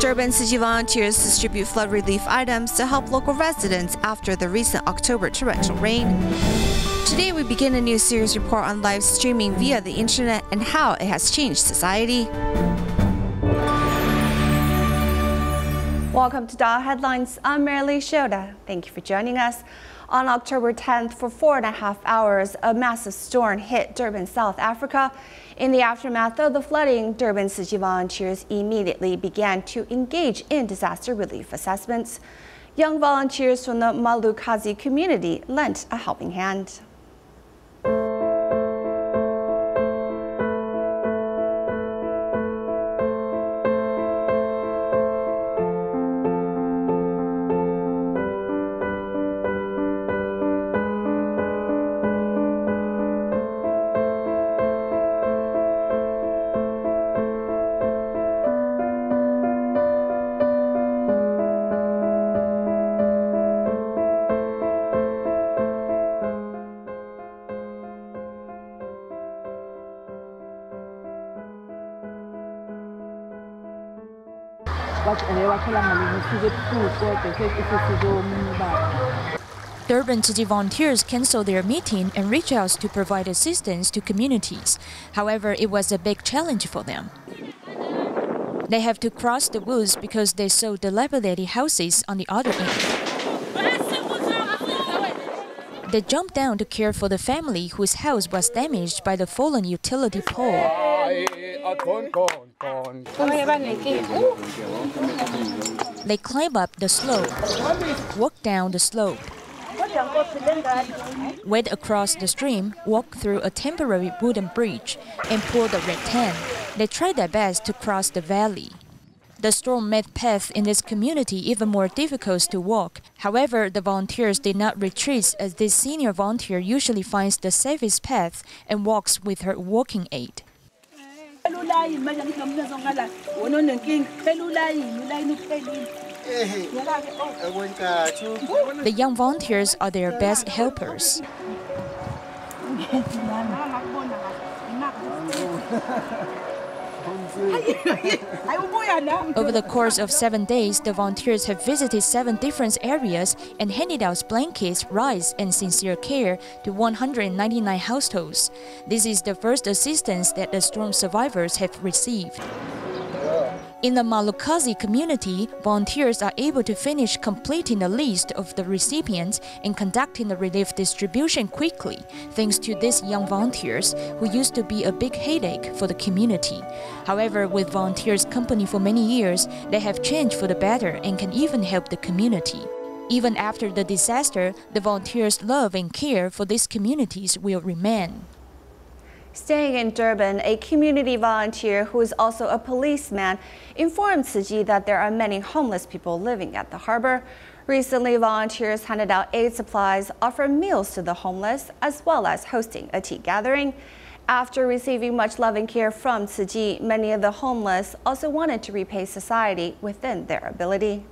Durban Tzu Chi volunteers distribute flood relief items to help local residents after the recent October torrential rain. Today we begin a new series report on live streaming via the internet and how it has changed society. Welcome to DaAi Headlines. I'm Marilee Shoda. Thank you for joining us. On October 10th, for 4.5 hours, a massive storm hit Durban, South Africa. In the aftermath of the flooding, Durban Tzu Chi volunteers immediately began to engage in disaster relief assessments. Young volunteers from the Malukazi community lent a helping hand. Durban Tzu Chi volunteers canceled their meeting and reached out to provide assistance to communities. However, it was a big challenge for them. They have to cross the woods because they saw dilapidated houses on the other end. They jumped down to care for the family whose house was damaged by the fallen utility pole. They climb up the slope, walk down the slope, wade across the stream, walk through a temporary wooden bridge, and pull the rattan. They tried their best to cross the valley. The storm made paths in this community even more difficult to walk. However, the volunteers did not retreat, as this senior volunteer usually finds the safest path and walks with her walking aid. The young volunteers are their best helpers. Over the course of 7 days, the volunteers have visited 7 different areas and handed out blankets, rice, and sincere care to 199 households. This is the first assistance that the storm survivors have received. In the Malukazi community, volunteers are able to finish completing the list of the recipients and conducting the relief distribution quickly, thanks to these young volunteers who used to be a big headache for the community. However, with volunteers' company for many years, they have changed for the better and can even help the community. Even after the disaster, the volunteers' love and care for these communities will remain. Staying in Durban, a community volunteer who is also a policeman informed Tzu Chi that there are many homeless people living at the harbor. Recently, volunteers handed out aid supplies, offered meals to the homeless, as well as hosting a tea gathering. After receiving much love and care from Tzu Chi, many of the homeless also wanted to repay society within their ability.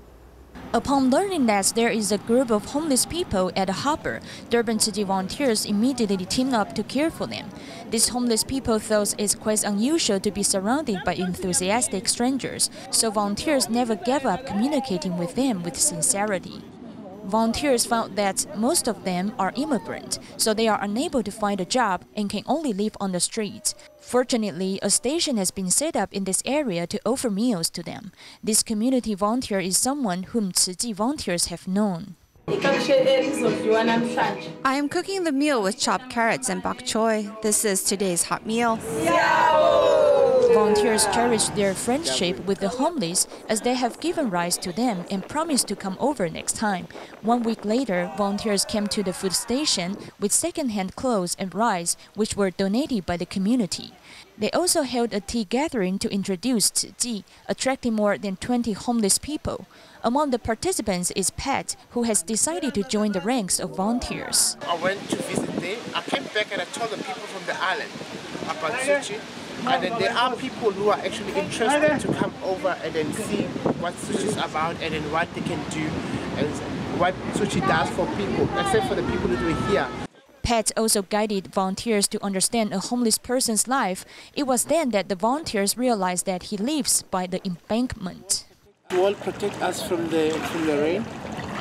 Upon learning that there is a group of homeless people at the harbor, Durban Tzu Chi volunteers immediately teamed up to care for them. These homeless people thought it's quite unusual to be surrounded by enthusiastic strangers, so volunteers never gave up communicating with them with sincerity. Volunteers found that most of them are immigrants, so they are unable to find a job and can only live on the streets. Fortunately, a station has been set up in this area to offer meals to them. This community volunteer is someone whom Tzu Chi volunteers have known. I am cooking the meal with chopped carrots and bok choy. This is today's hot meal. Volunteers cherish their friendship with the homeless as they have given rice to them and promised to come over next time. 1 week later, volunteers came to the food station with second-hand clothes and rice, which were donated by the community. They also held a tea gathering to introduce Tzu Chi, attracting more than 20 homeless people. Among the participants is Pat, who has decided to join the ranks of volunteers. I went to visit there. I came back and I told the people from the island about Tzu Chi. And then there are people who are actually interested to come over and then see what Tzu Chi is about and then what they can do and what Tzu Chi does for people, except for the people who do it here. Pat also guided volunteers to understand a homeless person's life. It was then that the volunteers realized that he lives by the embankment. To all protect us from the rain,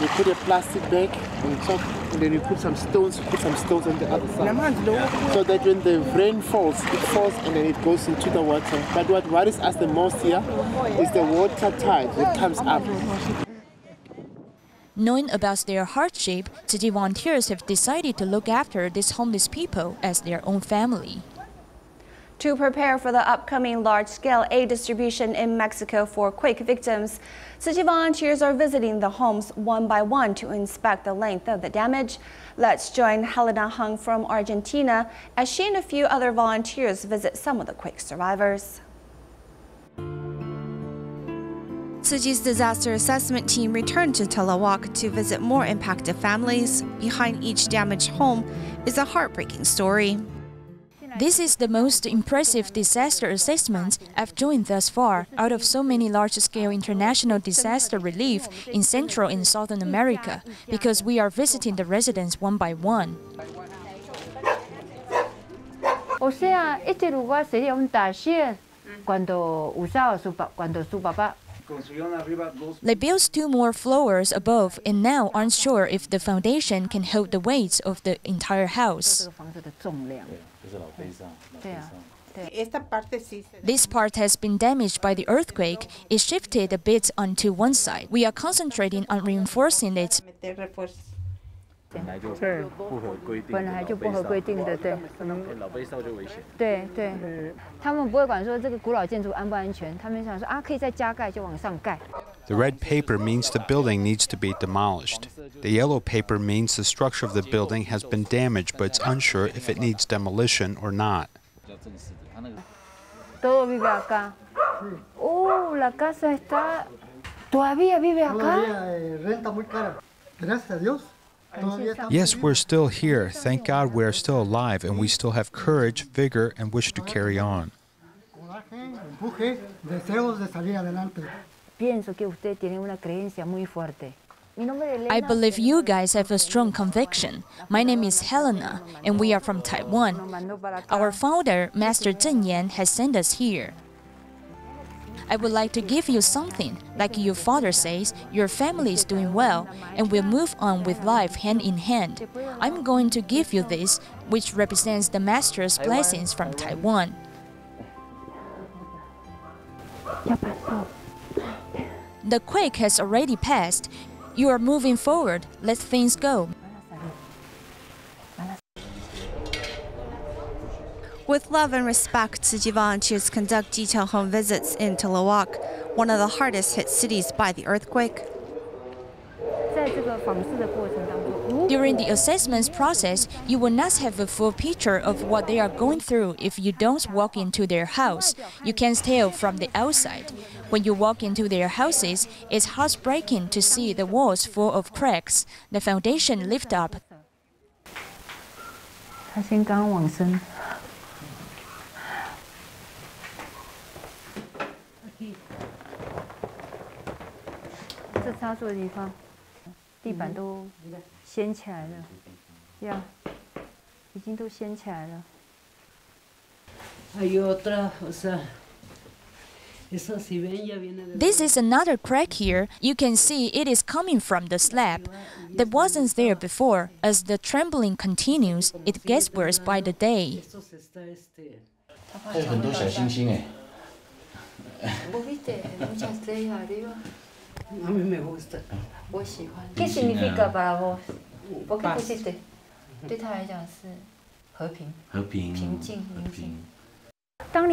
we put a plastic bag on top, and then we put some stones on the other side. So that when the rain falls, it falls and then it goes into the water. But what worries us the most here is the water tide that comes up. Knowing about their hardship, Tzu Chi volunteers have decided to look after these homeless people as their own family. To prepare for the upcoming large-scale aid distribution in Mexico for quake victims, Tzu Chi volunteers are visiting the homes one by one to inspect the length of the damage. Let's join Helena Hung from Argentina as she and a few other volunteers visit some of the quake survivors. Tzu Chi's disaster assessment team returned to Tlahuac to visit more impacted families. Behind each damaged home is a heartbreaking story. This is the most impressive disaster assessment I've joined thus far out of so many large-scale international disaster relief in Central and Southern America, because we are visiting the residents one by one. O sea, este lugar sería un taller cuando usaba cuando su papá. They built 2 more floors above and now aren't sure if the foundation can hold the weight of the entire house. This part has been damaged by the earthquake. It shifted a bit onto one side. We are concentrating on reinforcing it. The red paper means the building needs to be demolished. The yellow paper means the structure of the building has been damaged, but it's unsure if it needs demolition or not. Todo vive acá. Oh, la casa está. Todavía vive acá. Renta muy cara. Gracias a Dios. Yes, we're still here. Thank God we're still alive and we still have courage, vigor, and wish to carry on. I believe you guys have a strong conviction. My name is Helena, and we are from Taiwan. Our founder, Master Zhen Yan, has sent us here. I would like to give you something. Like your father says, your family is doing well, and we'll move on with life hand in hand. I'm going to give you this, which represents the Master's blessings from Taiwan. The quake has already passed. You are moving forward. Let things go. With love and respect, Tzu Chi volunteers conduct detailed home visits in Tlahuac, one of the hardest hit cities by the earthquake. During the assessment process, you will not have a full picture of what they are going through if you don't walk into their house. You can tell from the outside. When you walk into their houses, it's heartbreaking to see the walls full of cracks, the foundation lift up. This is another crack here. You can see it is coming from the slab. That wasn't there before. As the trembling continues, it gets worse by the day. ¿Qué significa para vos? ¿Por qué pusiste? 对他来讲是和平、平静、宁静。 When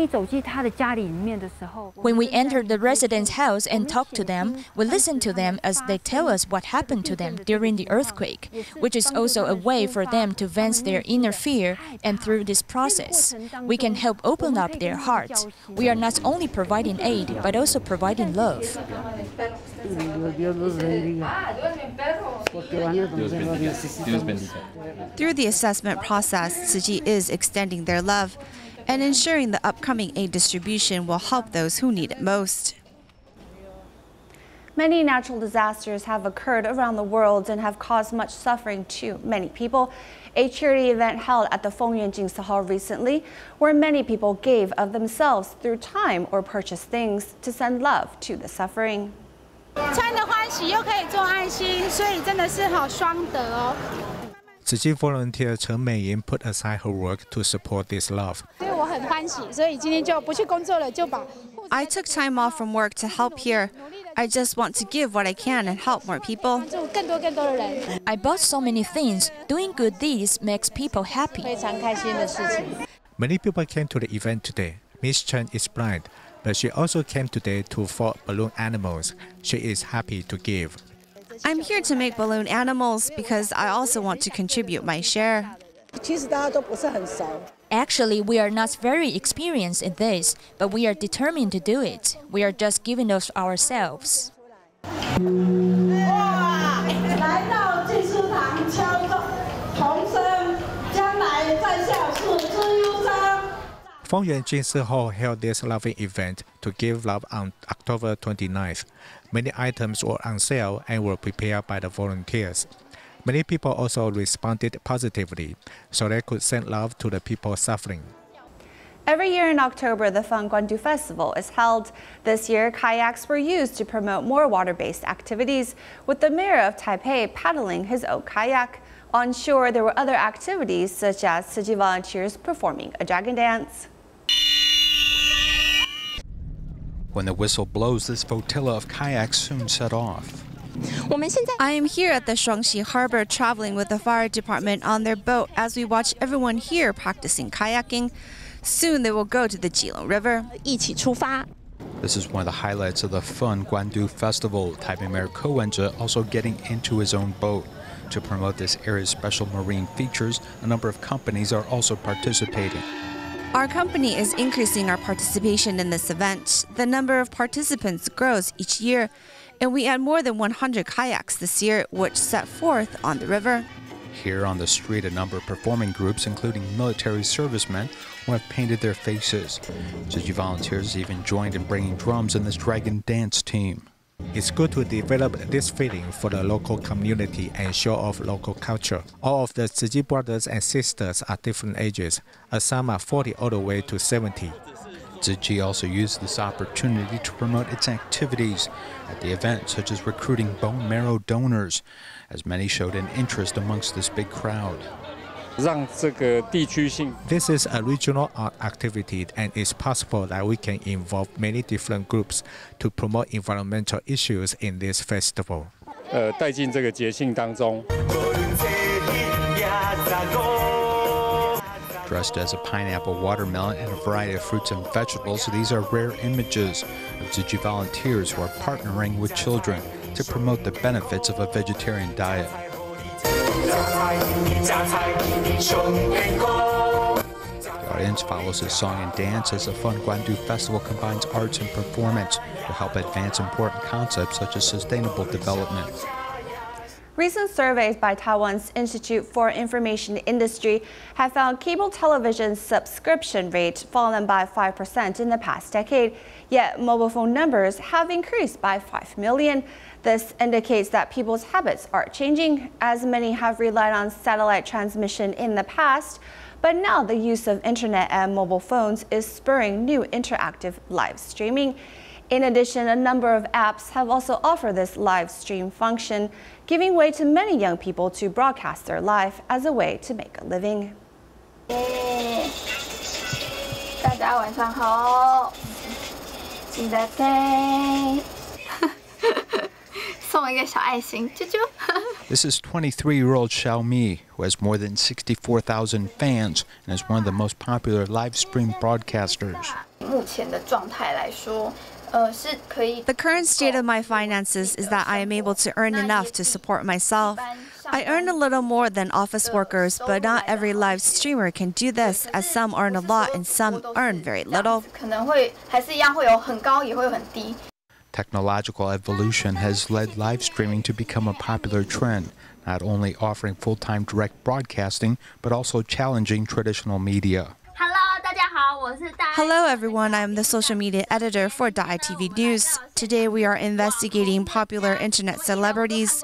we enter the resident's house and talk to them, we listen to them as they tell us what happened to them during the earthquake, which is also a way for them to vent their inner fear, and through this process, we can help open up their hearts. We are not only providing aid, but also providing love. Through the assessment process, Tzu Chi is extending their love and ensuring the upcoming aid distribution will help those who need it most. Many natural disasters have occurred around the world and have caused much suffering to many people. A charity event held at the豐原Hall recently, where many people gave of themselves through time or purchased things to send love to the suffering. 穿得欢喜又可以做爱心，所以真的是好双得哦。Tzu Chi volunteer Chen Meiyin put aside her work to support this love. 所以我很欢喜，所以今天就不去工作了，就把。I took time off from work to help here. I just want to give what I can and help more people. 帮助更多的人。I bought so many things. Doing good deeds makes people happy. 非常开心的事情。Many people came to the event today. Miss Chen is blind, but she also came today to form balloon animals. She is happy to give. I'm here to make balloon animals because I also want to contribute my share. 其实大家都不是很熟。 Actually, we are not very experienced in this, but we are determined to do it. We are just giving of ourselves. 哇！来到技术堂敲钟声，将来在校是资优生。 丰原Jinsi Hall held this loving event to give love on October 29th. Many items were on sale and were prepared by the volunteers. Many people also responded positively, so they could send love to the people suffering. Every year in October, the Guandu Festival is held. This year, kayaks were used to promote more water-based activities, with the mayor of Taipei paddling his own kayak. On shore, there were other activities, such as Tzu Chi volunteers performing a dragon dance. When the whistle blows, this flotilla of kayaks soon set off. I am here at the Shuangxi Harbor traveling with the fire department on their boat as we watch everyone here practicing kayaking. Soon they will go to the Jilong River. 一起出发。 This is one of the highlights of the fun Guandu Festival. Taipei Mayor Ko Wen-je also getting into his own boat. To promote this area's special marine features, a number of companies are also participating. Our company is increasing our participation in this event. The number of participants grows each year, and we add more than 100 kayaks this year, which set forth on the river. Here on the street, a number of performing groups, including military servicemen, who have painted their faces. Tzu Chi volunteers even joined in bringing drums in this dragon dance team. It's good to develop this feeling for the local community and show off local culture. All of the Tzu Chi brothers and sisters are different ages, as some are 40 all the way to 70. Tzu Chi also used this opportunity to promote its activities at the event, such as recruiting bone marrow donors, as many showed an interest amongst this big crowd. This is a regional art activity, and it's possible that we can involve many different groups to promote environmental issues in this festival. Dressed as a pineapple, watermelon, and a variety of fruits and vegetables, these are rare images of Tzu Chi volunteers who are partnering with children to promote the benefits of a vegetarian diet. The audience follows this song and dance as the Fun Guandu Festival combines arts and performance to help advance important concepts such as sustainable development. Recent surveys by Taiwan's Institute for Information Industry have found cable television subscription rate fallen by 5% in the past decade, yet mobile phone numbers have increased by 5 million. This indicates that people's habits are changing, as many have relied on satellite transmission in the past, but now the use of internet and mobile phones is spurring new interactive live streaming. In addition, a number of apps have also offered this live stream function, giving way to many young people to broadcast their life as a way to make a living. 大家晚上好，记得给送一个小爱心，啾啾。This is 23-year-old Xiaomi, who has more than 64,000 fans and is one of the most popular live stream broadcasters. 目前的状态来说。 The current state of my finances is that I am able to earn enough to support myself. I earn a little more than office workers, but not every live streamer can do this, as some earn a lot and some earn very little. Technological evolution has led live streaming to become a popular trend, not only offering full-time direct broadcasting, but also challenging traditional media. Hello everyone, I am the social media editor for DaAi TV News. Today we are investigating popular internet celebrities.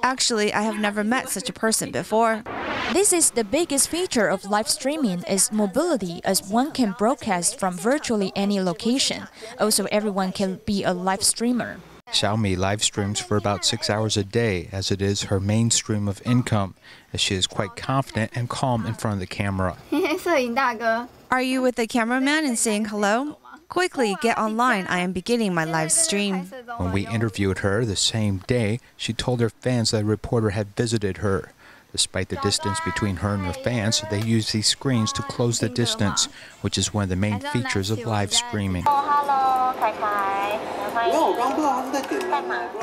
Actually, I have never met such a person before. This is the biggest feature of live streaming is mobility, as one can broadcast from virtually any location. Also, everyone can be a live streamer. Xiaomi live streams for about 6 hours a day, as it is her main stream of income, as she is quite confident and calm in front of the camera. Are you with the cameraman and saying hello? Quickly, get online. I am beginning my live stream. When we interviewed her the same day, she told her fans that a reporter had visited her. Despite the distance between her and her fans, they use these screens to close the distance, which is one of the main features of live streaming.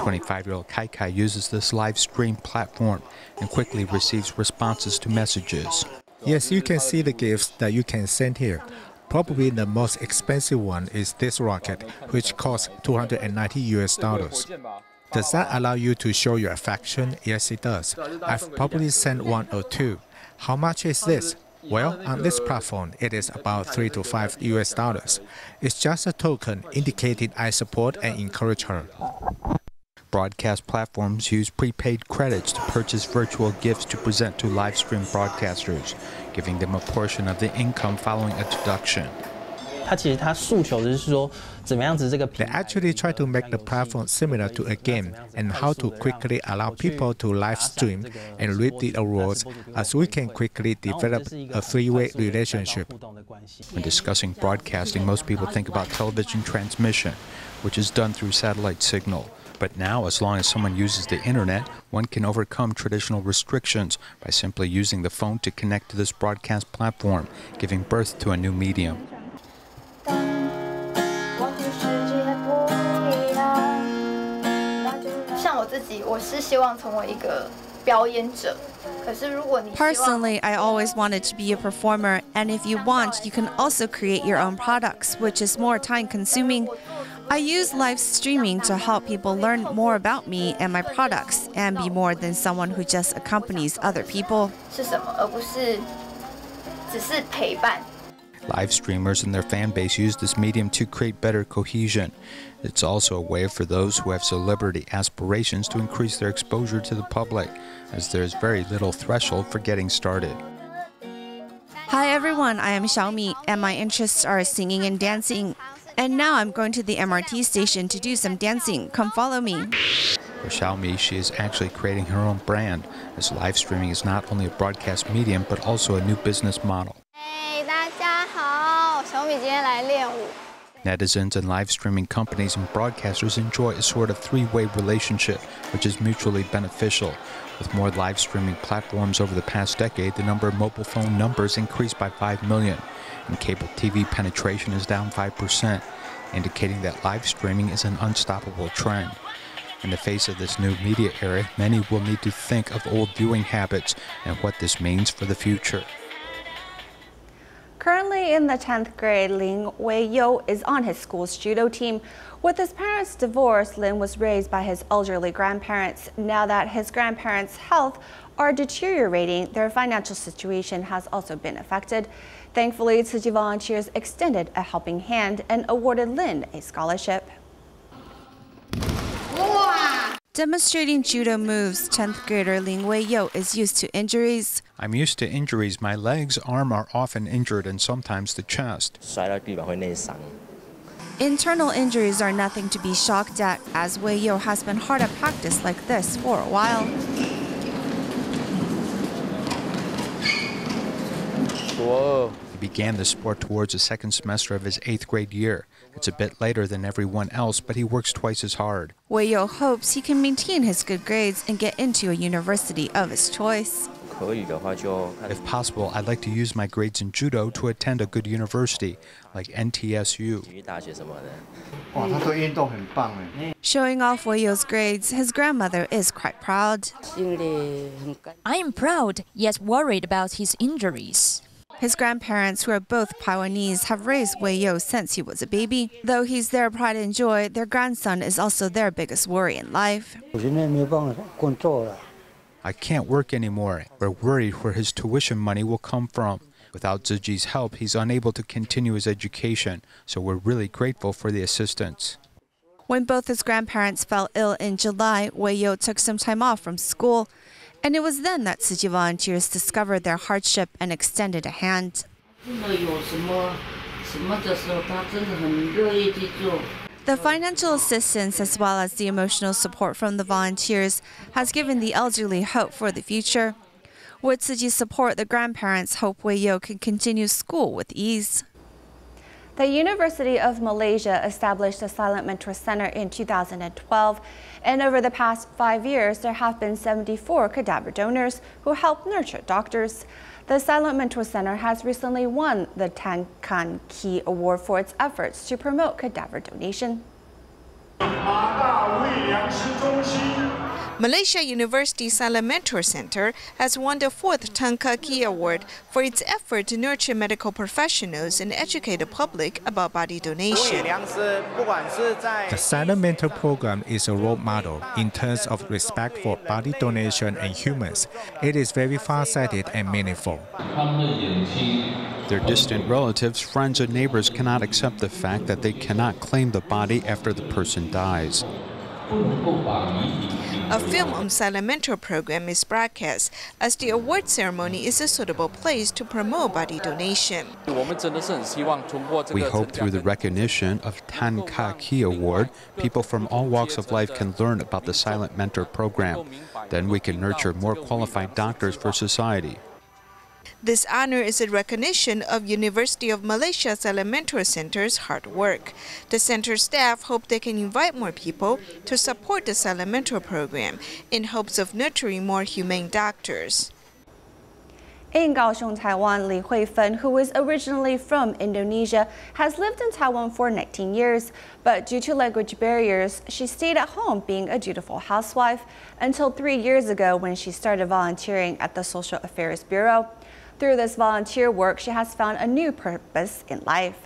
25-year-old Kai Kai uses this live stream platform and quickly receives responses to messages. Yes, you can see the gifts that you can send here. Probably the most expensive one is this rocket, which costs $290. Does that allow you to show your affection? Yes, it does. I've probably sent 1 or 2. How much is this? Well, on this platform, it is about $3 to $5. It's just a token indicating I support and encourage her. Broadcast platforms use prepaid credits to purchase virtual gifts to present to live stream broadcasters, giving them a portion of the income following a deduction. They actually try to make the platform similar to a game and how to quickly allow people to live stream and reap the awards as we can quickly develop a three-way relationship. When discussing broadcasting, most people think about television transmission, which is done through satellite signal. But now, as long as someone uses the internet, one can overcome traditional restrictions by simply using the phone to connect to this broadcast platform, giving birth to a new medium. 像我自己，我是希望成为一个表演者。可是如果你 Personally, I always wanted to be a performer, and if you want, you can also create your own products, which is more time-consuming. I use live streaming to help people learn more about me and my products and be more than someone who just accompanies other people. 是什么，而不是只是陪伴。 Live streamers and their fan base use this medium to create better cohesion. It's also a way for those who have celebrity aspirations to increase their exposure to the public, as there is very little threshold for getting started. Hi everyone, I am Xiaomi, and my interests are singing and dancing. And now I'm going to the MRT station to do some dancing. Come follow me. For Xiaomi, she is actually creating her own brand, as live streaming is not only a broadcast medium, but also a new business model. Netizens and live streaming companies and broadcasters enjoy a sort of three-way relationship, which is mutually beneficial. With more live streaming platforms over the past decade, the number of mobile phone numbers increased by 5 million, and cable TV penetration is down 5%, indicating that live streaming is an unstoppable trend. In the face of this new media era, many will need to think of old viewing habits and what this means for the future. Currently in the 10th grade, Lin Wei-Yo is on his school's judo team. With his parents' divorce, Lin was raised by his elderly grandparents. Now that his grandparents' health are deteriorating, their financial situation has also been affected. Thankfully, Tzu Chi volunteers extended a helping hand and awarded Lin a scholarship. Demonstrating judo moves, 10th grader Lin Wei-Yo is used to injuries. I'm used to injuries. My legs, arm are often injured, and sometimes the chest. Internal injuries are nothing to be shocked at, as Wei-Yo has been hard at practice like this for a while. He began the sport towards the second semester of his 8th grade year. It's a bit later than everyone else, but he works twice as hard. Wei-Yo hopes he can maintain his good grades and get into a university of his choice. If possible, I'd like to use my grades in judo to attend a good university, like NTSU. Showing off Wei-Yo's grades, his grandmother is quite proud. I am proud, yet worried about his injuries. His grandparents, who are both Taiwanese, have raised Wei-Yo since he was a baby. Though he's their pride and joy, their grandson is also their biggest worry in life. I can't work anymore. We're worried where his tuition money will come from. Without Tzu Chi's help, he's unable to continue his education, so we're really grateful for the assistance. When both his grandparents fell ill in July, Wei-Yo took some time off from school. And it was then that Tzu Chi volunteers discovered their hardship and extended a The financial assistance as well as the emotional support from the volunteers has given the elderly hope for the future. With Tzu Chi's support, the grandparents hope Wei Yo can continue school with ease. The University of Malaysia established a Silent Mentor Center in 2012, and over the past 5 years, there have been 74 cadaver donors who help nurture doctors. The Silent Mentor Center has recently won the Tan Kan Ki Award for its efforts to promote cadaver donation. Malaysia University Silent Mentor Center has won the 4th Tan Kan Ki Award for its effort to nurture medical professionals and educate the public about body donation. The Silent Mentor program is a role model in terms of respect for body donation and humans. It is very far-sighted and meaningful. Their distant relatives, friends, and neighbors cannot accept the fact that they cannot claim the body after the person dies. A film on Silent Mentor program is broadcast, as the award ceremony is a suitable place to promote body donation. We hope through the recognition of Tan Kan Ki Award, people from all walks of life can learn about the Silent Mentor program. Then we can nurture more qualified doctors for society. This honor is a recognition of University of Malaysia Silent Mentor Center's hard work. The center staff hope they can invite more people to support the Silent Mentor program in hopes of nurturing more humane doctors. In Kaohsiung, Taiwan, Li Huifen, who is originally from Indonesia, has lived in Taiwan for 19 years, but due to language barriers, she stayed at home being a dutiful housewife until 3 years ago when she started volunteering at the Social Affairs Bureau. Through this volunteer work, she has found a new purpose in life.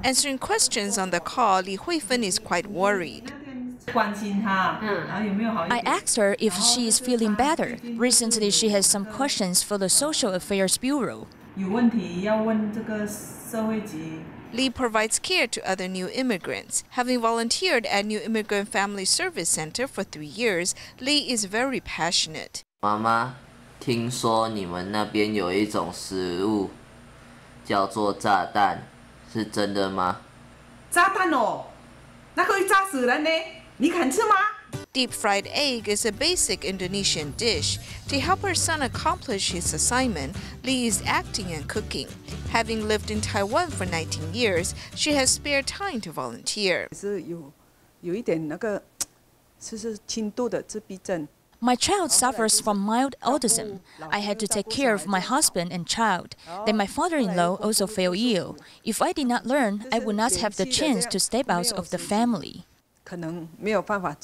Answering questions on the call, Li Huifen is quite worried. I asked her if she is feeling better. Recently, she has some questions for the Social Affairs Bureau. Lee provides care to other new immigrants. Having volunteered at New Immigrant Family Service Center for 3 years, Lee is very passionate. 妈妈，听说你们那边有一种食物叫做炸弹，是真的吗？炸弹哦，那可以炸死人呢，你敢吃吗？ Deep fried egg is a basic Indonesian dish. To help her son accomplish his assignment, Lee is acting and cooking. Having lived in Taiwan for 19 years, she has spare time to volunteer. 是有一点那个，是轻度的自闭症。 My child suffers from mild autism. I had to take care of my husband and child. Then my father-in-law also fell ill. If I did not learn, I would not have the chance to step out of the family. 可能没有办法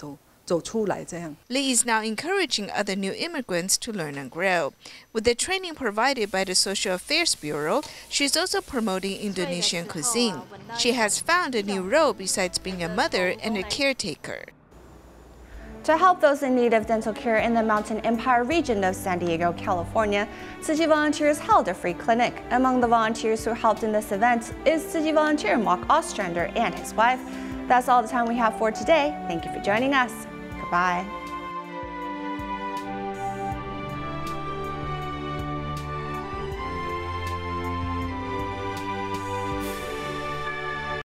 走出来这样。 Lee is now encouraging other new immigrants to learn and grow. With the training provided by the Social Affairs Bureau, she is also promoting Indonesian cuisine. She has found a new role besides being a mother and a caretaker. To help those in need of dental care in the Mountain Empire region of San Diego, California, Tzu Chi volunteers held a free clinic. Among the volunteers who helped in this event is Tzu Chi volunteer Mark Ostrander and his wife. That's all the time we have for today. Thank you for joining us. Goodbye.